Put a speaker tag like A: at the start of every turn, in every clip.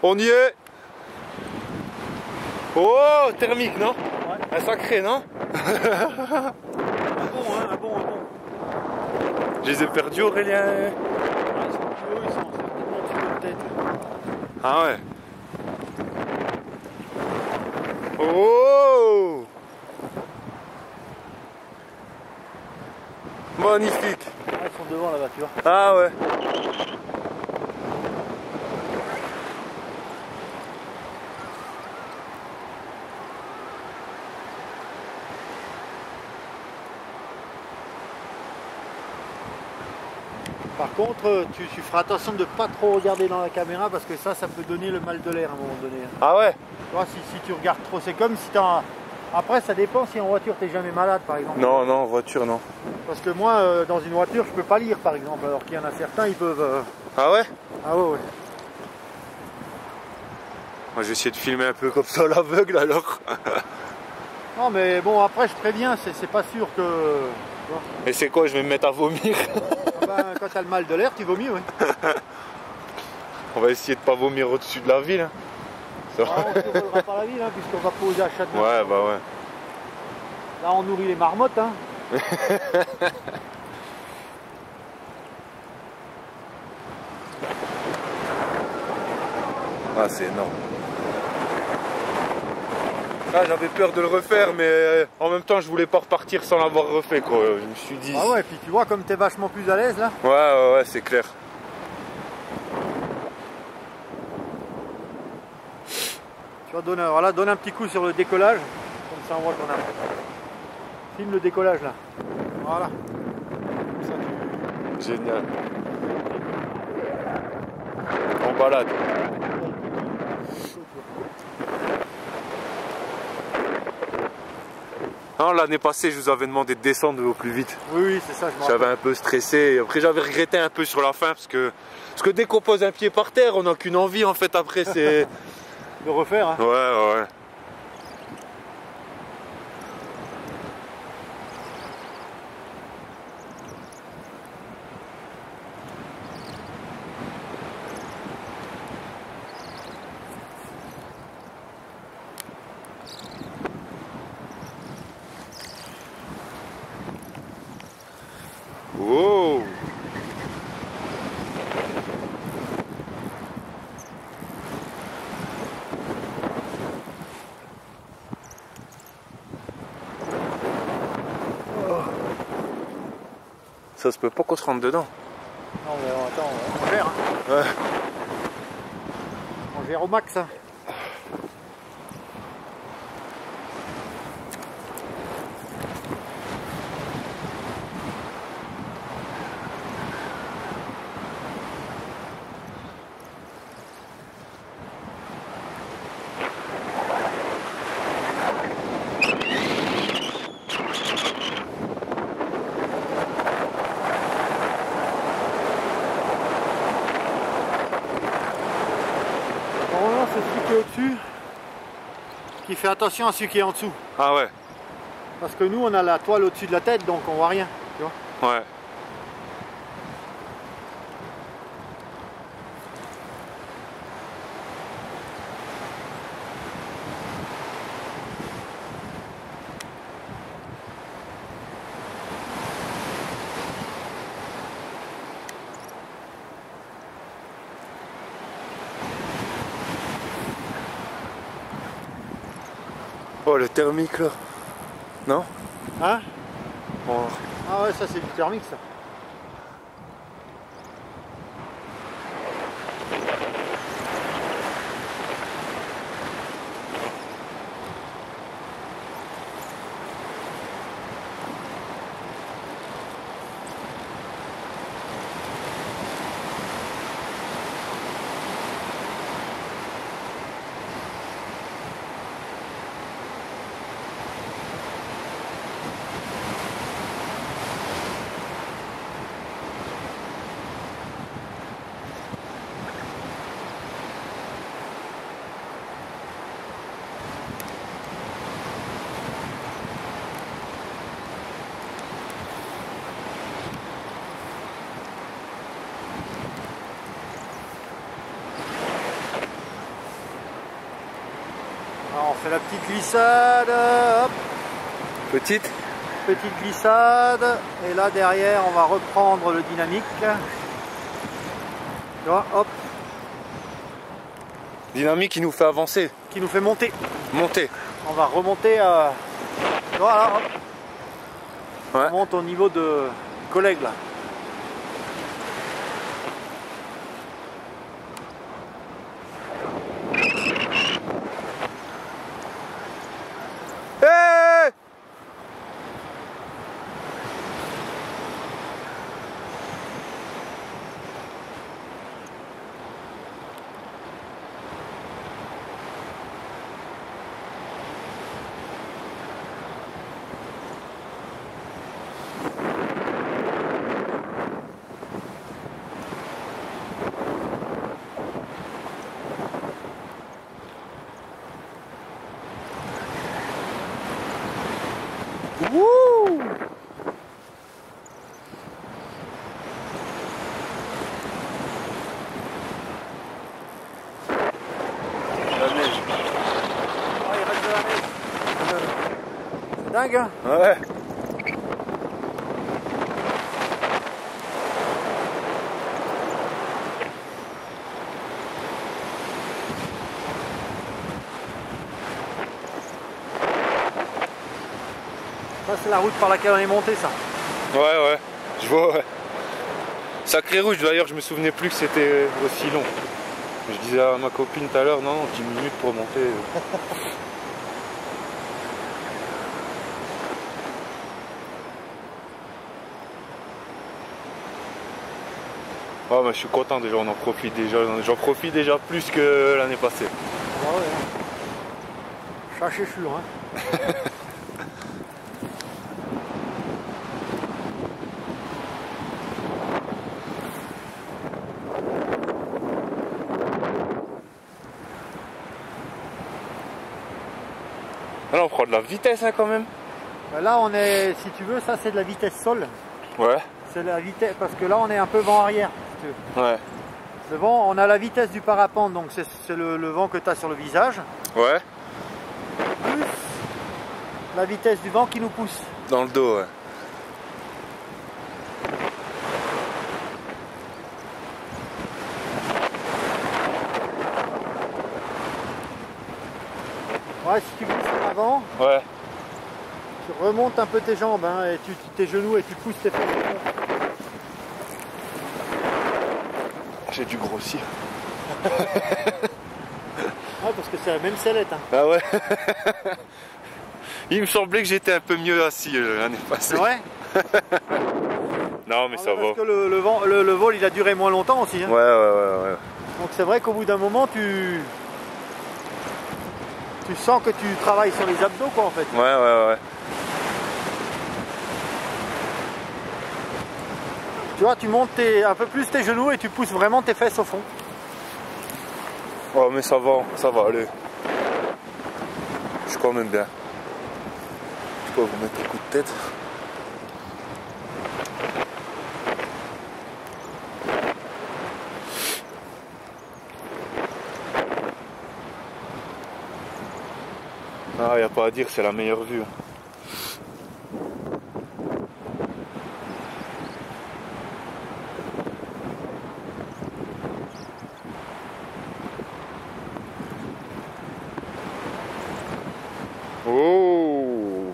A: On y est. Oh, thermique, non?
B: Ouais.
A: Un sacré, non?
B: Un bon.
A: Je les ai perdus, Aurélien.
B: Ah, ils sont plus hauts, ils sont certainement plus hauts peut-être.
A: Ah ouais. Oh! Magnifique.
B: Ah, ils sont devant là-bas, tu vois.
A: Ah ouais.
B: Par contre, tu feras attention de ne pas trop regarder dans la caméra parce que ça peut donner le mal de l'air à un moment donné.
A: Ah ouais.
B: Tu vois, si tu regardes trop, c'est comme si après, ça dépend si en voiture t'es jamais malade par exemple.
A: Non, non, voiture, non.
B: Parce que moi, dans une voiture, je peux pas lire par exemple, alors qu'il y en a certains, ils peuvent.
A: Ah ouais?
B: Ah ouais.
A: Moi, je vais essayer de filmer un peu comme ça à l'aveugle alors.
B: Non, mais bon, après, je préviens, c'est pas sûr que. Tu vois.
A: Et c'est quoi? Je vais me mettre à vomir.
B: Ah ben, quand t'as le mal de l'air, tu vomis, oui.
A: On va essayer de pas vomir au-dessus de la ville. Hein. Ça va.
B: Ah, on ne survolera pas la ville, hein, puisqu'on va poser à Châteauneuf.
A: Ouais, bah ouais.
B: Là, on nourrit les marmottes. Hein.
A: Ah, c'est énorme. Ah, j'avais peur de le refaire, mais en même temps, je voulais pas repartir sans l'avoir refait, quoi. Je me suis dit...
B: Ah ouais, et puis tu vois, comme t'es vachement plus à l'aise, là.
A: Ouais, c'est clair.
B: Tu vois, voilà, donne un petit coup sur le décollage. Comme ça, on voit qu'on a... Filme le décollage, là. Voilà. Comme ça,
A: Génial. En balade. Non, l'année passée, je vous avais demandé de descendre au plus vite.
B: Oui, c'est ça, je me
A: J'avais
B: rappelle.
A: un peu stressé. Après, j'avais regretté un peu sur la fin parce que dès qu'on pose un pied par terre, on n'a qu'une envie en fait. Après, c'est.
B: De refaire, hein.
A: Ouais. Wow! Ça se peut pas qu'on se rentre dedans.
B: Non, mais attends, on gère. Hein.
A: Ouais.
B: On gère au max. Hein. Normalement, c'est celui qui est au-dessus qui fait attention à celui qui est en dessous.
A: Ah ouais.
B: Parce que nous, on a la toile au-dessus de la tête, donc on voit rien. Tu vois.
A: Ouais. Oh, le thermique là. Non?
B: Hein?
A: Oh.
B: Ah ouais, ça c'est du thermique, ça. fait la petite glissade, hop.
A: Petite.
B: Petite glissade, et là derrière on va reprendre le dynamique. Tu vois, hop.
A: Dynamique qui nous fait avancer.
B: Qui nous fait monter.
A: Monter.
B: On va remonter à... Voilà, hop.
A: Ouais.
B: On monte au niveau de collègue là.
A: Hey! Wouh! La neige.
B: Ah, il reste de la neige. C'est dingue hein.
A: Ouais.
B: Ça c'est la route par laquelle on est monté ça.
A: Ouais, je vois, ouais. Sacré rouge, d'ailleurs, je me souvenais plus que c'était aussi long. Je disais à ma copine tout à l'heure, non, 10 minutes pour monter. Ouais, mais je suis content déjà, on en profite déjà. J'en profite déjà plus que l'année passée.
B: Ah ouais, hein. Chaché sûr hein.
A: Là, on prend de la vitesse hein, quand même.
B: Là on est, si tu veux, ça c'est de la vitesse sol.
A: Ouais.
B: C'est la vitesse, parce que là on est un peu vent arrière. Si tu veux.
A: Ouais.
B: Le vent, on a la vitesse du parapente, donc c'est le vent que tu as sur le visage.
A: Ouais.
B: Plus la vitesse du vent qui nous pousse.
A: Dans le dos, ouais.
B: Ouais, si tu glisses en avant,
A: Ouais.
B: tu remontes un peu tes jambes hein, et tes genoux et tu pousses tes fesses.
A: J'ai dû grossir.
B: Ouais, parce que c'est la même sellette. Hein.
A: Ah ouais. Il me semblait que j'étais un peu mieux assis l'année passée.
B: Ouais.
A: Non mais ça va.
B: Parce que le vol il a duré moins longtemps aussi. Hein.
A: Ouais.
B: Donc c'est vrai qu'au bout d'un moment tu sens que tu travailles sur les abdos quoi en fait.
A: Ouais.
B: Tu vois, tu montes un peu plus tes genoux et tu pousses vraiment tes fesses au fond.
A: Oh mais ça va aller. Je suis quand même bien. Je peux vous mettre un coup de tête. Ah, y a pas à dire, c'est la meilleure vue. Oh!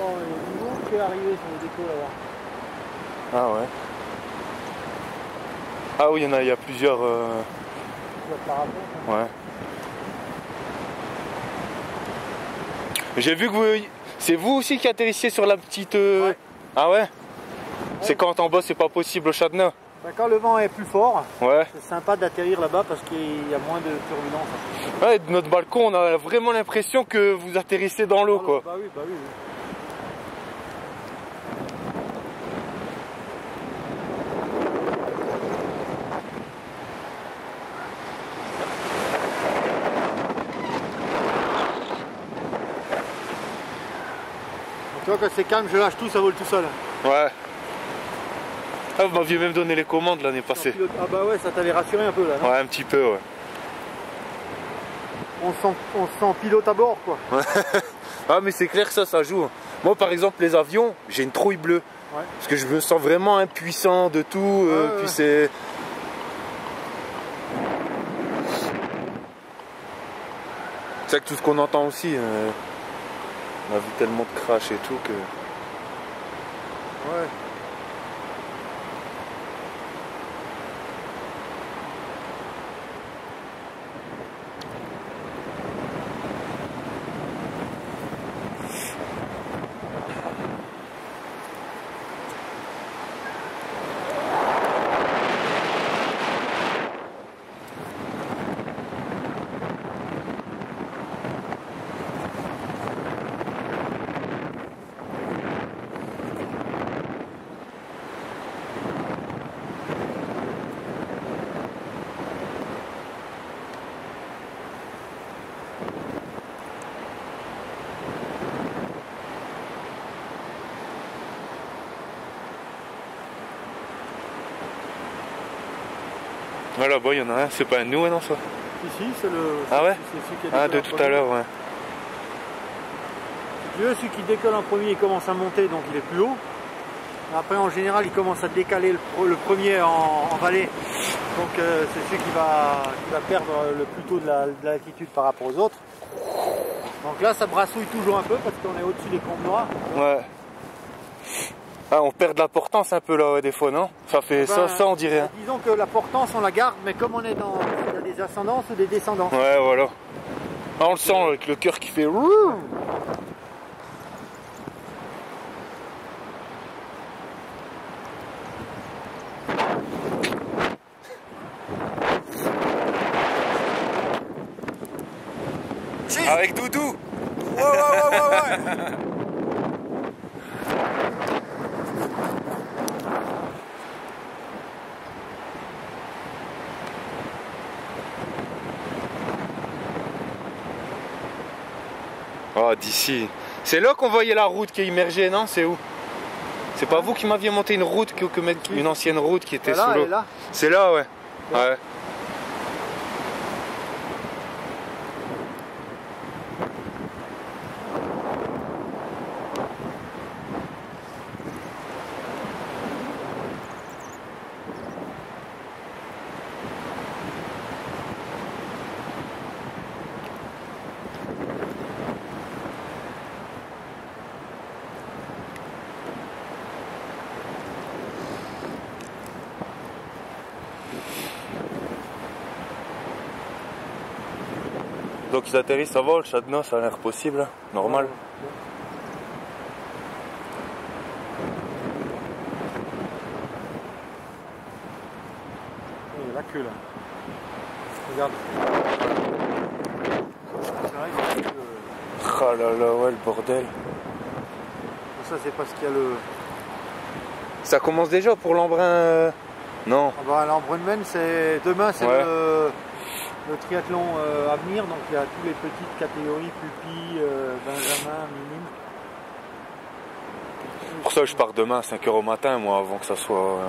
B: Oh, il y a du monde qui est arrivé sur le déco là-bas.
A: Ah ouais. Ah oui, il y a plusieurs.
B: votre parapente.
A: Ouais. J'ai vu que vous... C'est vous aussi qui atterrissiez sur la petite...
B: Ouais.
A: Ah ouais, c'est quand en bas c'est pas possible au Châtenay.
B: Ben, quand le vent est plus fort,
A: Ouais.
B: c'est sympa d'atterrir là-bas parce qu'il y a moins de turbulence.
A: Ouais, de notre balcon, on a vraiment l'impression que vous atterrissez dans l'eau, quoi.
B: Bah oui, bah oui. Tu vois, quand c'est calme, je lâche tout, ça vole tout seul.
A: Ouais. Ah, vous m'aviez même donné les commandes l'année passée.
B: Ah bah ouais, ça t'avait rassuré un peu là, non?
A: Ouais, un petit peu, ouais.
B: On se sent pilote à bord, quoi.
A: Ah, mais c'est clair que ça joue. Moi, par exemple, les avions, j'ai une trouille bleue.
B: Ouais.
A: Parce que je me sens vraiment impuissant de tout. Puis c'est... C'est que tout ce qu'on entend aussi. On a vu tellement de crash et tout que...
B: Ouais.
A: Ouais, là-bas, il y en a un. C'est pas un nous, non, ça?
B: Ici, c'est le...
A: Ah ouais?
B: C'est celui qui a
A: Ah, de tout à l'heure, ouais.
B: Si tu veux, celui qui décolle en premier, il commence à monter, donc il est plus haut. Après, en général, il commence à décaler le premier en vallée. Donc, c'est celui qui va perdre le plus tôt de l'altitude par rapport aux autres. Donc là, ça brassouille toujours un peu parce qu'on est au-dessus des combes noires.
A: Ouais. Ah, on perd de la portance un peu là, ouais, des fois, non? Ça fait ça, on dirait.
B: Disons que la portance, on la garde, mais comme on est dans... Il y a des ascendances ou des descendances.
A: Ouais, voilà. Ah, on le sent avec le cœur qui fait... Avec Doudou.
B: Ouais.
A: Oh, d'ici. C'est là qu'on voyait la route qui est immergée, non? C'est où? C'est pas vous qui m'aviez monté une route, une ancienne route qui était sous l'eau? C'est là, ouais. Ouais. Donc ils atterrissent, ça va, le Châtenay, ça a l'air possible, normal.
B: Il y a la queue là. Regarde.
A: Ah là là, ouais, le bordel.
B: Ça, c'est parce qu'il y a le...
A: Ça commence déjà pour l'Embrun Non.
B: Ah bah, l'Embrunmen, c'est... Demain, c'est le triathlon à venir, donc il y a toutes les petites catégories, pupilles, benjamin, minime.
A: Pour ça, je pars demain à 5 h au matin, moi, avant que ça soit...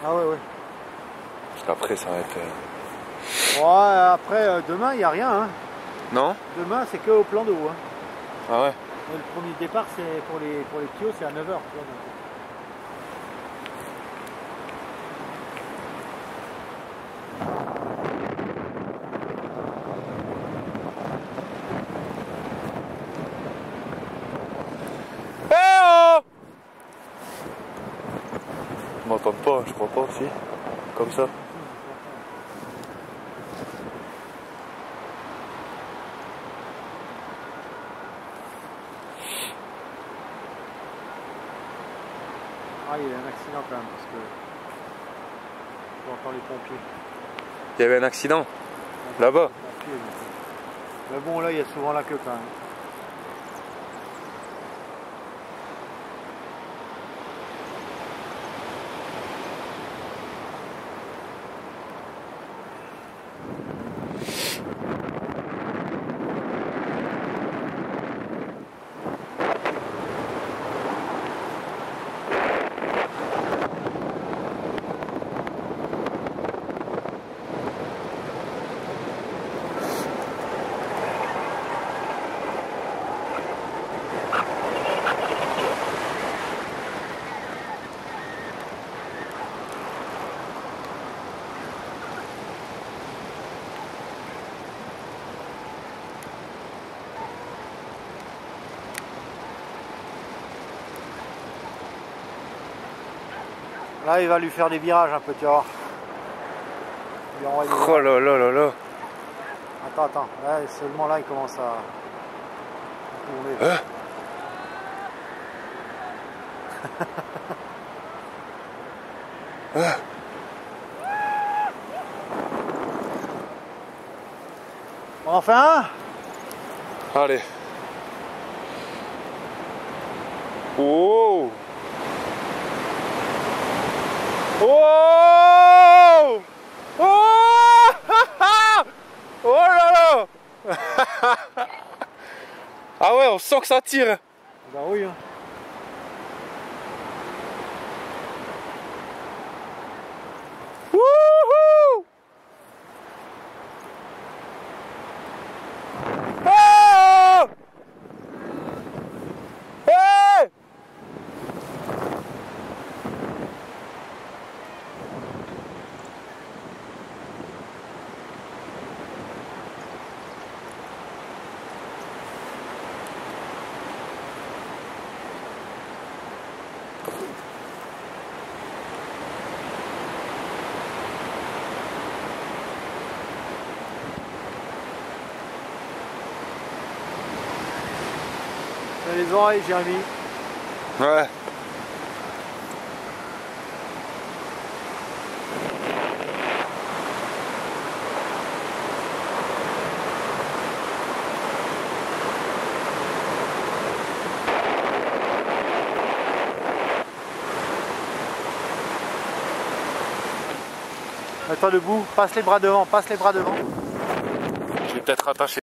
B: Ah ouais.
A: Parce qu'après, ça va être...
B: Ouais, après, demain, il n'y a rien. Hein.
A: Non?
B: Demain, c'est que au plan d'eau. Hein.
A: Ah ouais?
B: Et le premier départ, c'est pour les tuyaux, c'est à 9 h.
A: Ils m'entendent pas, je crois pas, si. Comme ça.
B: Ah, il y a un accident quand même parce que j'entends les pompiers.
A: Il y avait un accident là-bas.
B: Mais bon, là il y a souvent la queue quand même. Là, il va lui faire des virages un peu, tu vois.
A: Oh là là là là.
B: Attends. Là, seulement là, il commence à tourner. On en fait un?
A: Allez. Oh! Oh! Oh! Oh là là! Ah ouais, on sent que ça tire.
B: Bah oui. Hein.
A: Wouhou! Oh! Hey!
B: Les oreilles, Jérémy.
A: Ouais.
B: Mets-toi debout, passe les bras devant, passe les bras devant.
A: Je vais peut-être attacher.